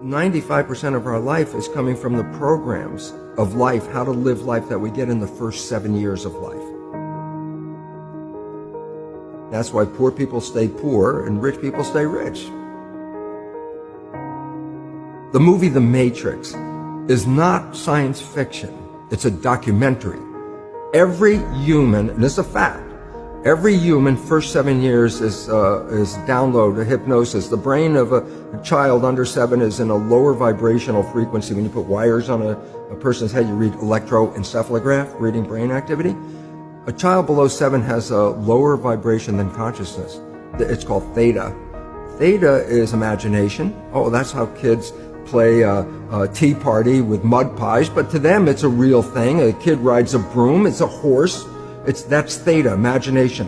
95% of our life is coming from the programs of life, how to live life that we get in the first 7 years of life. That's why poor people stay poor and rich people stay rich. The movie The Matrix is not science fiction. It's a documentary. Every human, and this is a fact, every human first 7 years is download hypnosis. The brain of a child under 7 is in a lower vibrational frequency. When you put wires on a person's head, you read electroencephalograph, reading brain activity. A child below 7 has a lower vibration than consciousness. It's called theta. Theta is imagination. Oh, that's how kids play a tea party with mud pies, but to them it's a real thing. A kid rides a broom, it's a horse. That's theta, imagination.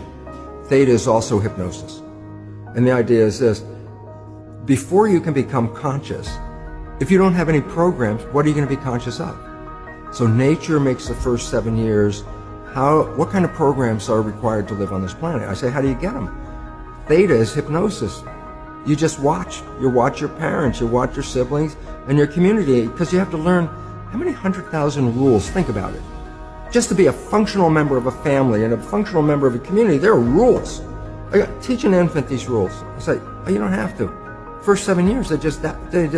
Theta is also hypnosis. And the idea is this: before you can become conscious, if you don't have any programs, what are you going to be conscious of? So nature makes the first 7 years. What kind of programs are required to live on this planet? I say, how do you get them? Theta is hypnosis. You just watch. You watch your parents, you watch your siblings, and your community, because you have to learn how many 100,000 rules. Think about it. Just to be a functional member of a family and a functional member of a community, there are rules. Teach an infant these rules. I say, oh, you don't have to. First 7 years, they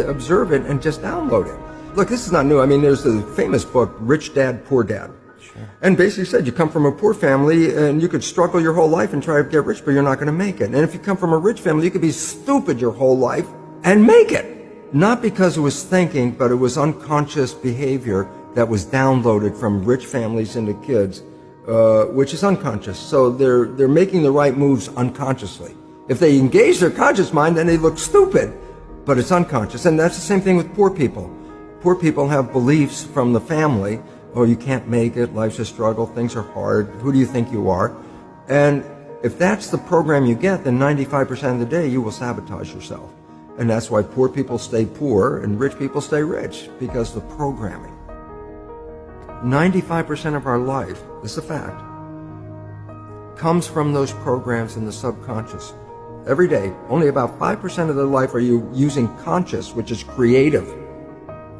observe it and just download it. Look, this is not new. I mean, there's the famous book, Rich Dad, Poor Dad. Sure. And basically said you come from a poor family and you could struggle your whole life and try to get rich, but you're not going to make it. And if you come from a rich family, you could be stupid your whole life and make it. Not because it was thinking, but it was unconscious behavior that was downloaded from rich families into kids, which is unconscious. So they're making the right moves unconsciously. If they engage their conscious mind, then they look stupid, but it's unconscious. And that's the same thing with poor people. Poor people have beliefs from the family. Oh, you can't make it, life's a struggle, things are hard, who do you think you are? And if that's the program you get, then 95% of the day you will sabotage yourself. And that's why poor people stay poor and rich people stay rich, because the programming. 95% of our life, this is a fact, comes from those programs in the subconscious. Every day, only about 5% of the life are you using conscious, which is creative.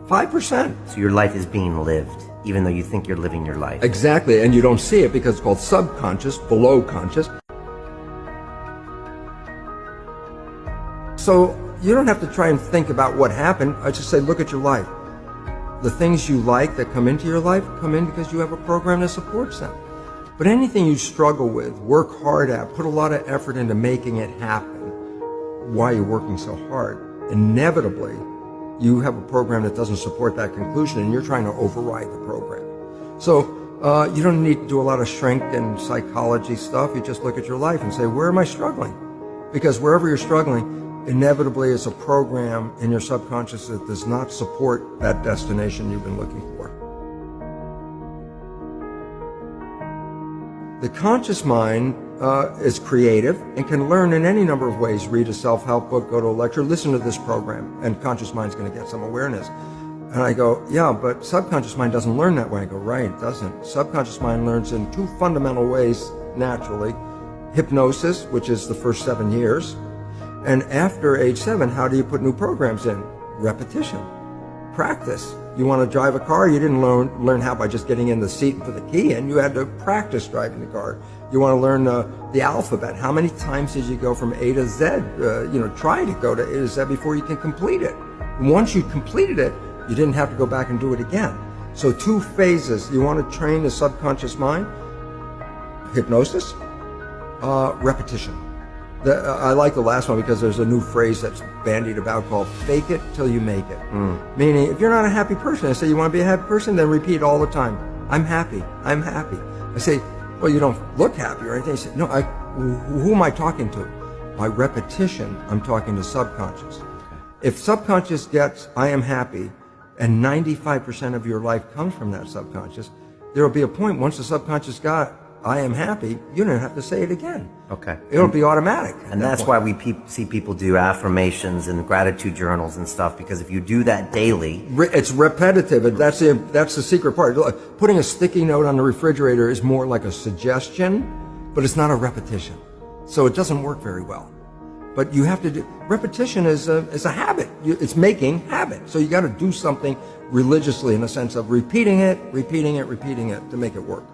5%. So your life is being lived, even though you think you're living your life. Exactly, and you don't see it because it's called subconscious, below conscious. So you don't have to try and think about what happened. I just say, look at your life. The things you like that come into your life come in because you have a program that supports them. But anything you struggle with, work hard at, put a lot of effort into making it happen, why you're working so hard, inevitably you have a program that doesn't support that conclusion and you're trying to override the program. So you don't need to do a lot of shrink and psychology stuff. You just look at your life and say, where am I struggling? Because wherever you're struggling, inevitably it's a program in your subconscious that does not support that destination you've been looking for. The conscious mind is creative and can learn in any number of ways. Read a self-help book, go to a lecture, listen to this program, and conscious mind's going to get some awareness. And I go, yeah, but subconscious mind doesn't learn that way. I go, right, it doesn't. Subconscious mind learns in two fundamental ways naturally. Hypnosis, which is the first 7 years. And after age 7, how do you put new programs in? Repetition. Practice. You want to drive a car, you didn't learn how by just getting in the seat and put the key in. You had to practice driving the car. You want to learn the alphabet. How many times did you go from A to Z? Try to go to A to Z before you can complete it. Once you completed it, you didn't have to go back and do it again. So 2 phases. You want to train the subconscious mind. Hypnosis, repetition. I like the last one because there's a new phrase that's bandied about called fake it till you make it. Meaning, if you're not a happy person, I say you want to be a happy person, then repeat all the time, I'm happy, I'm happy. I say, well, you don't look happy or anything. I say, no, who am I talking to? By repetition, I'm talking to subconscious. If subconscious gets, I am happy, and 95% of your life comes from that subconscious, there will be a point once the subconscious got, I am happy, you don't have to say it again. Okay. It'll be automatic. And that's why we see people do affirmations and gratitude journals and stuff, because if you do that daily... It's repetitive, and that's the secret part. Look, putting a sticky note on the refrigerator is more like a suggestion, but it's not a repetition. So it doesn't work very well. But you have to do... Repetition is a habit. it's making habit. So you got to do something religiously in the sense of repeating it to make it work.